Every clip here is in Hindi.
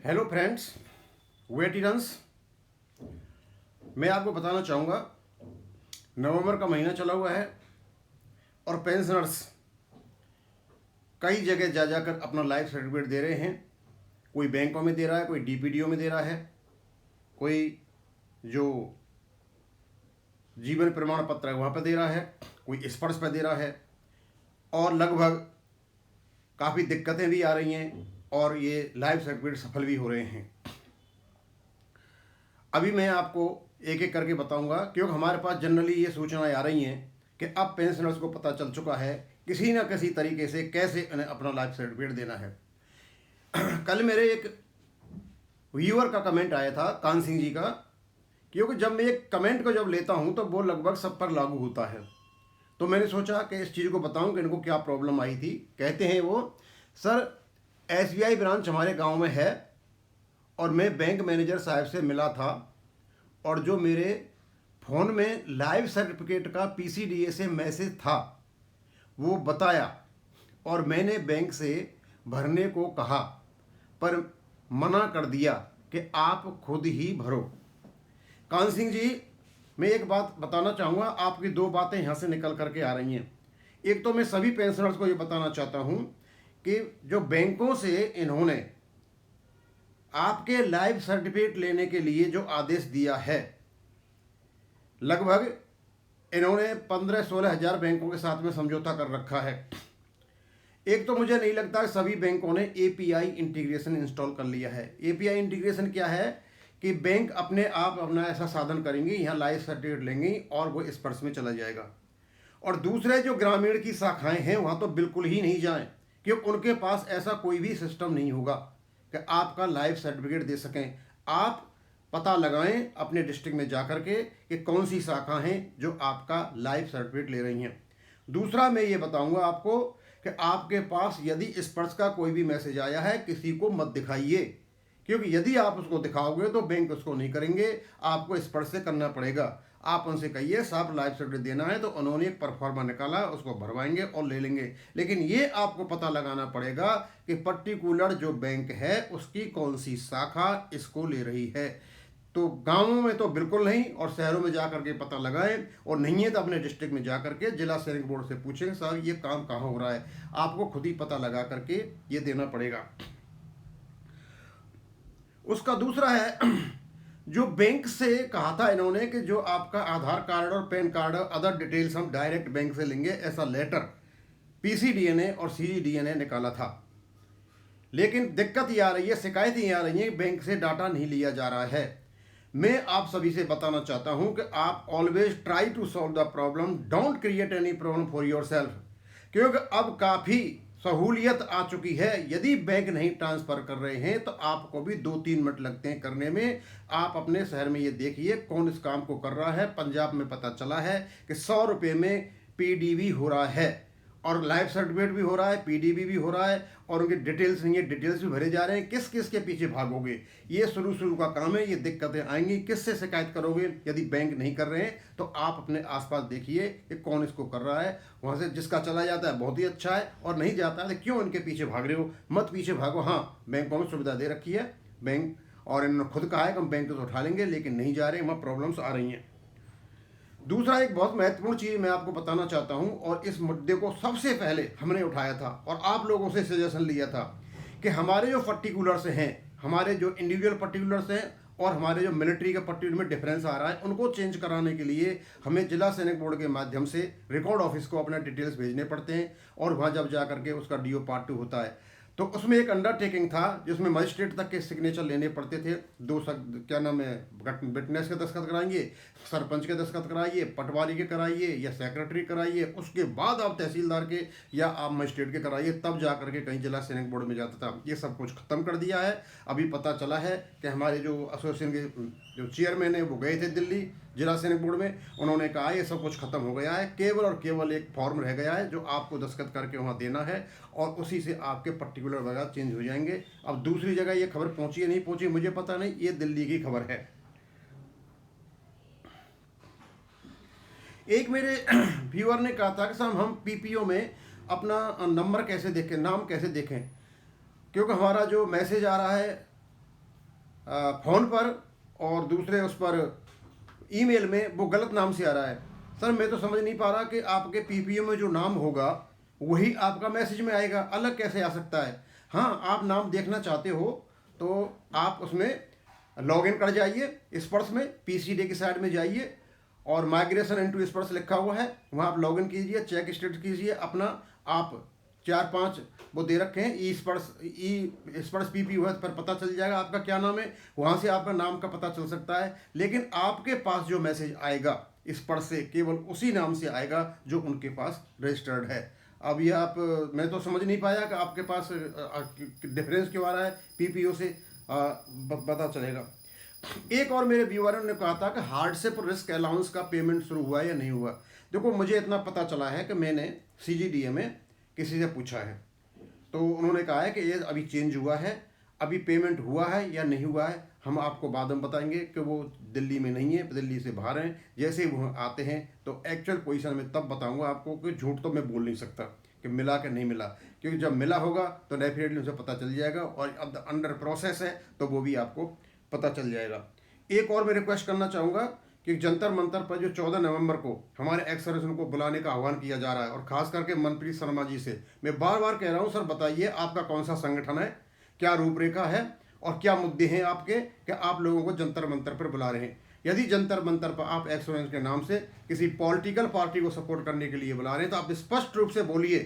Hello friends, वेटिरन्स। मैं आपको बताना चाहूँगा, नवंबर का महीना चला हुआ है और पेंशनर्स कई जगह जा जाकर अपना लाइफ सर्टिफिकेट दे रहे हैं। कोई बैंकों में दे रहा है, कोई डीपीडीओ में दे रहा है, कोई जो जीवन प्रमाण पत्र है वहाँ पर दे रहा है, कोई स्पर्श पर दे रहा है और लगभग काफ़ी दिक्कतें भी आ रही हैं और ये लाइफ सर्टिफिकेट सफल भी हो रहे हैं। अभी मैं आपको एक एक करके बताऊंगा, क्योंकि हमारे पास जनरली ये सूचनाएं आ रही हैं कि अब पेंशनर्स को पता चल चुका है किसी न किसी तरीके से कैसे उन्हें अपना लाइफ सर्टिफिकेट देना है। कल मेरे एक व्यूअर का कमेंट आया था, कान सिंह जी का, क्योंकि जब मैं एक कमेंट को जब लेता हूं तो वो लगभग सब पर लागू होता है। तो मैंने सोचा कि इस चीज़ को बताऊं कि इनको क्या प्रॉब्लम आई थी। कहते हैं वो, सर SBI ब्रांच हमारे गांव में है और मैं बैंक मैनेजर साहब से मिला था और जो मेरे फ़ोन में लाइफ सर्टिफिकेट का PCDA से मैसेज था वो बताया और मैंने बैंक से भरने को कहा पर मना कर दिया कि आप खुद ही भरो। कान सिंह जी, मैं एक बात बताना चाहूँगा, आपकी दो बातें यहाँ से निकल करके आ रही हैं। एक तो मैं सभी पेंशनर्स को ये बताना चाहता हूँ कि जो बैंकों से इन्होंने आपके लाइफ सर्टिफिकेट लेने के लिए जो आदेश दिया है, लगभग इन्होंने 15-16 हज़ार बैंकों के साथ में समझौता कर रखा है। एक तो मुझे नहीं लगता सभी बैंकों ने API इंटीग्रेशन इंस्टॉल कर लिया है। API इंटीग्रेशन क्या है कि बैंक अपने आप अपना ऐसा साधन करेंगे, यहाँ लाइफ सर्टिफिकेट लेंगे और वो स्पर्श में चला जाएगा। और दूसरे जो ग्रामीण की शाखाएं हैं वहाँ तो बिल्कुल ही नहीं जाएं, क्योंकि उनके पास ऐसा कोई भी सिस्टम नहीं होगा कि आपका लाइफ सर्टिफिकेट दे सकें। आप पता लगाएं अपने डिस्ट्रिक्ट में जा कर के कि कौन सी शाखा हैं जो आपका लाइफ सर्टिफिकेट ले रही हैं। दूसरा मैं ये बताऊंगा आपको कि आपके पास यदि स्पर्श का कोई भी मैसेज आया है, किसी को मत दिखाइए, क्योंकि यदि आप उसको दिखाओगे तो बैंक उसको नहीं करेंगे, आपको स्पर्श से करना पड़ेगा। आप उनसे कहिए साहब लाइफ सर्टिफिकेट देना है, तो उन्होंने एक परफॉर्मा निकाला, उसको भरवाएंगे और ले लेंगे। लेकिन ये आपको पता लगाना पड़ेगा कि पर्टिकुलर जो बैंक है उसकी कौन सी शाखा इसको ले रही है। तो गांवों में तो बिल्कुल नहीं, और शहरों में जा करके पता लगाएं, और नहीं है तो अपने डिस्ट्रिक्ट में जा करके जिला सैनिक बोर्ड से पूछें साहब ये काम कहाँ हो रहा है। आपको खुद ही पता लगा करके ये देना पड़ेगा। उसका दूसरा है, जो बैंक से कहा था इन्होंने कि जो आपका आधार कार्ड और पैन कार्ड और अदर डिटेल्स हम डायरेक्ट बैंक से लेंगे, ऐसा लेटर PCDA ने और CGDA ने निकाला था। लेकिन दिक्कत ये आ रही है, शिकायत ये आ रही है कि बैंक से डाटा नहीं लिया जा रहा है। मैं आप सभी से बताना चाहता हूं कि आप always try to solve the problem, don't create any problem for yourself, क्योंकि अब काफ़ी सहूलियत आ चुकी है। यदि बैंक नहीं ट्रांसफ़र कर रहे हैं तो आपको भी 2-3 मिनट लगते हैं करने में। आप अपने शहर में ये देखिए कौन इस काम को कर रहा है। पंजाब में पता चला है कि 100 रुपये में PDB हो रहा है और लाइफ सर्टिफिकेट भी हो रहा है, PDB भी हो रहा है, और उनके डिटेल्स नहीं है, डिटेल्स भी भरे जा रहे हैं। किस किस के पीछे भागोगे? ये शुरू का काम है, ये दिक्कतें आएंगी। किससे शिकायत करोगे यदि बैंक नहीं कर रहे हैं? तो आप अपने आसपास देखिए कि कौन इसको कर रहा है। वहाँ से जिसका चला जाता है बहुत ही अच्छा है, और नहीं जाता है तो क्यों इनके पीछे भाग रहे हो? मत पीछे भागो। हाँ, बैंकों में सुविधा दे रखी है बैंक, और इन्होंने खुद कहा है कि हम बैंक से उठा लेंगे, लेकिन नहीं जा रहे, वहाँ प्रॉब्लम्स आ रही हैं। दूसरा एक बहुत महत्वपूर्ण चीज़ मैं आपको बताना चाहता हूं, और इस मुद्दे को सबसे पहले हमने उठाया था और आप लोगों से सजेशन लिया था कि हमारे जो पर्टिकुलर्स हैं, हमारे जो इंडिविजुअल पर्टिकुलर्स हैं और हमारे जो मिलिट्री के पर्टिकुलर में डिफरेंस आ रहा है, उनको चेंज कराने के लिए हमें जिला सैनिक बोर्ड के माध्यम से रिकॉर्ड ऑफिस को अपने डिटेल्स भेजने पड़ते हैं, और वहाँ जब जा करके उसका DO पार्ट 2 होता है तो उसमें एक अंडरटेकिंग था जिसमें मजिस्ट्रेट तक के सिग्नेचर लेने पड़ते थे। क्या नाम है, विटनेस के दस्तखत कराइए, सरपंच के दस्तखत कराइए, पटवारी के कराइए या सेक्रेटरी कराइए, उसके बाद आप तहसीलदार के या आप मजिस्ट्रेट के कराइए, तब जा करके कहीं जिला सैनिक बोर्ड में जाता था। ये सब कुछ खत्म कर दिया है। अभी पता चला है कि हमारे जो एसोसिएशन के जो चेयरमैन है वो गए थे दिल्ली जिला सैनिक बोर्ड में, उन्होंने कहा ये सब कुछ खत्म हो गया है, केवल और केवल एक फॉर्म रह गया है जो आपको दस्तखत करके वहाँ देना है, और उसी से आपके पर्टिकुलर वगैरह चेंज हो जाएंगे। अब दूसरी जगह ये खबर पहुंची या नहीं पहुंची मुझे पता नहीं, ये दिल्ली की खबर है। एक मेरे व्यूअर ने कहा था कि साहब हम PPO में अपना नंबर कैसे देखें, नाम कैसे देखें, क्योंकि हमारा जो मैसेज आ रहा है फ़ोन पर और दूसरे उस पर ईमेल में वो गलत नाम से आ रहा है। सर मैं तो समझ नहीं पा रहा कि आपके पीपीओ में जो नाम होगा वही आपका मैसेज में आएगा, अलग कैसे आ सकता है। हाँ, आप नाम देखना चाहते हो तो आप उसमें लॉगिन कर जाइए, स्पर्श में पीसीडी की साइड में जाइए और माइग्रेशन इनटू स्पर्श लिखा हुआ है, वहाँ आप लॉगिन कीजिए, चेक स्टेटस कीजिए अपना। आप 4-5 वो दे रखे हैं, ई स्पर्श पीपी हुआ पर पता चल जाएगा आपका क्या नाम है, वहाँ से आपका नाम का पता चल सकता है। लेकिन आपके पास जो मैसेज आएगा स्पर्श से केवल उसी नाम से आएगा जो उनके पास रजिस्टर्ड है। अब ये आप मैं तो समझ नहीं पाया कि आपके पास डिफरेंस क्यों आ रहा है पीपीओ से, पता चलेगा। एक और मेरे व्यूअर ने कहा था कि हार्डशिप रिस्क अलाउंस का पेमेंट शुरू हुआ या नहीं हुआ। देखो मुझे इतना पता चला है कि मैंने सीजीडीए में किसी से पूछा है तो उन्होंने कहा है कि ये अभी चेंज हुआ है, अभी पेमेंट हुआ है या नहीं हुआ है हम आपको बाद में बताएंगे कि वो दिल्ली में नहीं है, दिल्ली से बाहर हैं। जैसे वो आते हैं तो एक्चुअल पोजीशन में तब बताऊंगा आपको, कि झूठ तो मैं बोल नहीं सकता कि मिला कि नहीं मिला, क्योंकि जब मिला होगा तो डेफिनेटली उसे पता चल जाएगा और अब अंडर प्रोसेस है तो वो भी आपको पता चल जाएगा। एक और मैं रिक्वेस्ट करना चाहूँगा कि जंतर मंतर पर जो 14 नवंबर को हमारे एक्स सर्विसमैन को बुलाने का आह्वान किया जा रहा है, और खास करके मनप्रीत शर्मा जी से मैं बार बार कह रहा हूँ, सर बताइए आपका कौन सा संगठन है, क्या रूपरेखा है और क्या मुद्दे हैं आपके कि आप लोगों को जंतर मंतर पर बुला रहे हैं। यदि जंतर मंतर पर आप एक्स सर्विसमैन के नाम से किसी पॉलिटिकल पार्टी को सपोर्ट करने के लिए बुला रहे हैं तो आप स्पष्ट रूप से बोलिए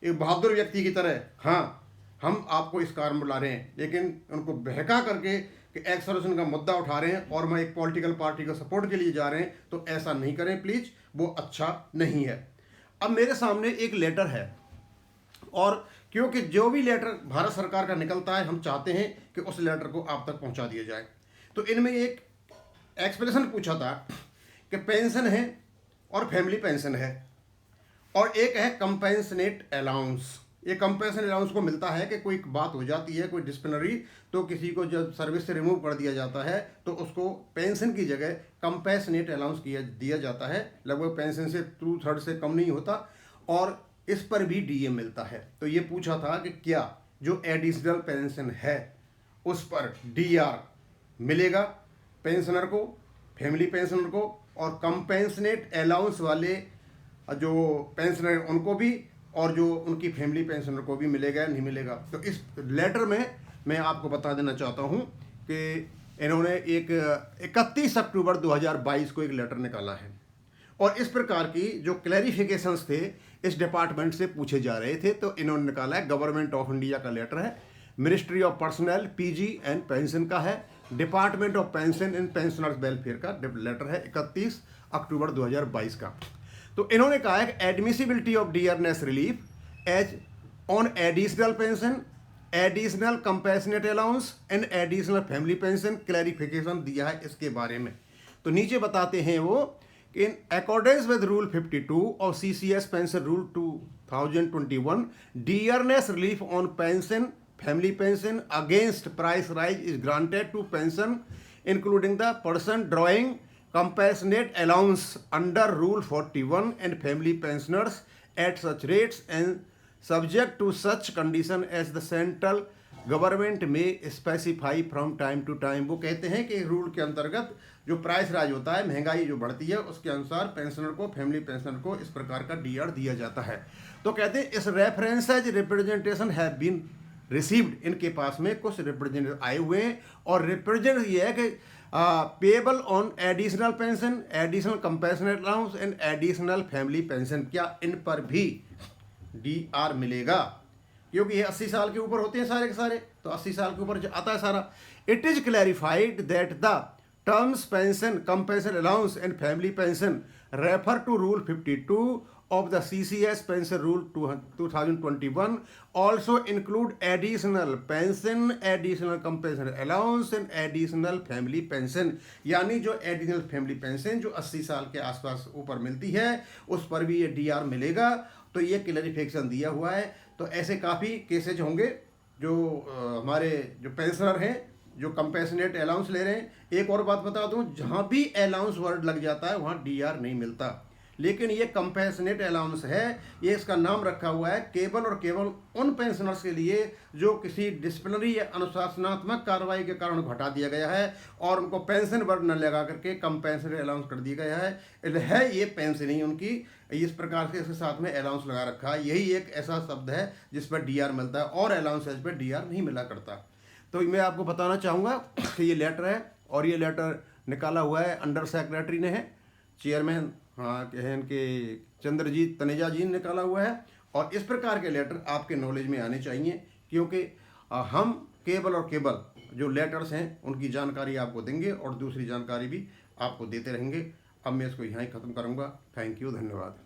एक बहादुर व्यक्ति की तरह, हाँ हम आपको इस कारण बुला रहे हैं, लेकिन उनको बहका करके कि एक्स सर्विसमैन का मुद्दा उठा रहे हैं और मैं एक पॉलिटिकल पार्टी को सपोर्ट के लिए जा रहे हैं, तो ऐसा नहीं करें प्लीज, वो अच्छा नहीं है। अब मेरे सामने एक लेटर है और क्योंकि जो भी लेटर भारत सरकार का निकलता है हम चाहते हैं कि उस लेटर को आप तक पहुंचा दिया जाए। तो इनमें एक एक्सप्रेशन पूछा था कि पेंशन है और फैमिली पेंशन है और एक है कंपेंसनेट अलाउंस। ये कंपेंसेशन अलाउंस को मिलता है कि कोई बात हो जाती है, कोई डिस्पिलिनरी, तो किसी को जब सर्विस से रिमूव कर दिया जाता है तो उसको पेंशन की जगह कंपेंसनेट अलाउंस दिया जाता है। लगभग पेंशन से 2/3 से कम नहीं होता और इस पर भी डीए मिलता है। तो ये पूछा था कि क्या जो एडिशनल पेंशन है उस पर डीआर मिलेगा पेंशनर को, फैमिली पेंशनर को, और कंपेंसनेट अलाउंस वाले जो पेंशनर उनको भी, और जो उनकी फैमिली पेंशनर को भी मिलेगा या नहीं मिलेगा। तो इस लेटर में मैं आपको बता देना चाहता हूं कि इन्होंने एक 31 अक्टूबर 2022 को एक लेटर निकाला है और इस प्रकार की जो क्लैरिफिकेशंस थे इस डिपार्टमेंट से पूछे जा रहे थे, तो इन्होंने निकाला है। गवर्नमेंट ऑफ इंडिया का लेटर है, ministry of personal PG and pension का है, department of pension and pensioners welfare का लेटर है 31 अक्टूबर 2022 का। तो इन्होंने कहा है कि admissibility of dearness relief as on additional pension, additional compensate allowance and additional family pension, clarification दिया है इसके बारे में। तो नीचे बताते हैं वो कि इन अकॉर्डेंस विद रूल 52 और CCS pension rule 2021 dearness relief on pension family pension against price rise is granted to pension including the person drawing compassionate allowance under Rule 41 and family pensioners at such rates and subject to such condition as the central government may specify from time to time। वो कहते हैं कि रूल के अंतर्गत जो प्राइस राइज होता है, महंगाई जो बढ़ती है, उसके अनुसार पेंशनर को, फैमिली पेंशनर को इस प्रकार का डीआर दिया जाता है। तो कहते हैं इस references representation have been received, इनके पास में कुछ रिप्रेजेंटेटिव आए हुए हैं और रिप्रेजेंट ये है कि payable on additional pension, additional compensate allowance and additional family pension, क्या इन पर भी डीआर मिलेगा? क्योंकि ये 80 साल के ऊपर होते हैं सारे के सारे, तो 80 साल के ऊपर आता है सारा। It is clarified that the terms pension, compensate allowance and family pension refer to rule 52 of the CCS pension rule 2021 also include additional pension, additional compensation allowance and additional family pension। यानी जो additional family pension जो 80 साल के आसपास ऊपर मिलती है उस पर भी ये डीआर मिलेगा। तो ये क्लैरिफिकेशन दिया हुआ है। तो ऐसे काफ़ी केसेज होंगे जो हमारे जो पेंशनर हैं जो कंपेंसेट अलाउंस ले रहे हैं। एक और बात बता दूं, जहाँ भी अलाउंस वर्ड लग जाता है वहाँ डीआर नहीं मिलता। लेकिन ये कंपेंसेट अलाउंस है। ये इसका नाम रखा हुआ है केवल और केवल उन पेंशनर्स के लिए जो किसी डिसिप्लिनरी या अनुशासनात्मक कार्रवाई के कारण घटा दिया गया है और उनको पेंशन वर्ग न लगा करके कंपेंसेट अलाउंस कर दिया गया है ये पेंशन ही उनकी इस प्रकार से इसके साथ में अलाउंस लगा रखा है। यही एक ऐसा शब्द है जिस पर डीआर मिलता है और अलाउंसेज पर डीआर नहीं मिला करता। तो मैं आपको बताना चाहूँगा कि ये लेटर है और ये लेटर निकाला हुआ है अंडर सेक्रेटरी ने है, चेयरमैन हाँ हैं इनके चंद्रजीत तनेजा जी ने निकाला हुआ है। और इस प्रकार के लेटर आपके नॉलेज में आने चाहिए, क्योंकि हम केवल और केवल जो लेटर्स हैं उनकी जानकारी आपको देंगे और दूसरी जानकारी भी आपको देते रहेंगे। अब मैं इसको यहाँ ही ख़त्म करूँगा। थैंक यू, धन्यवाद।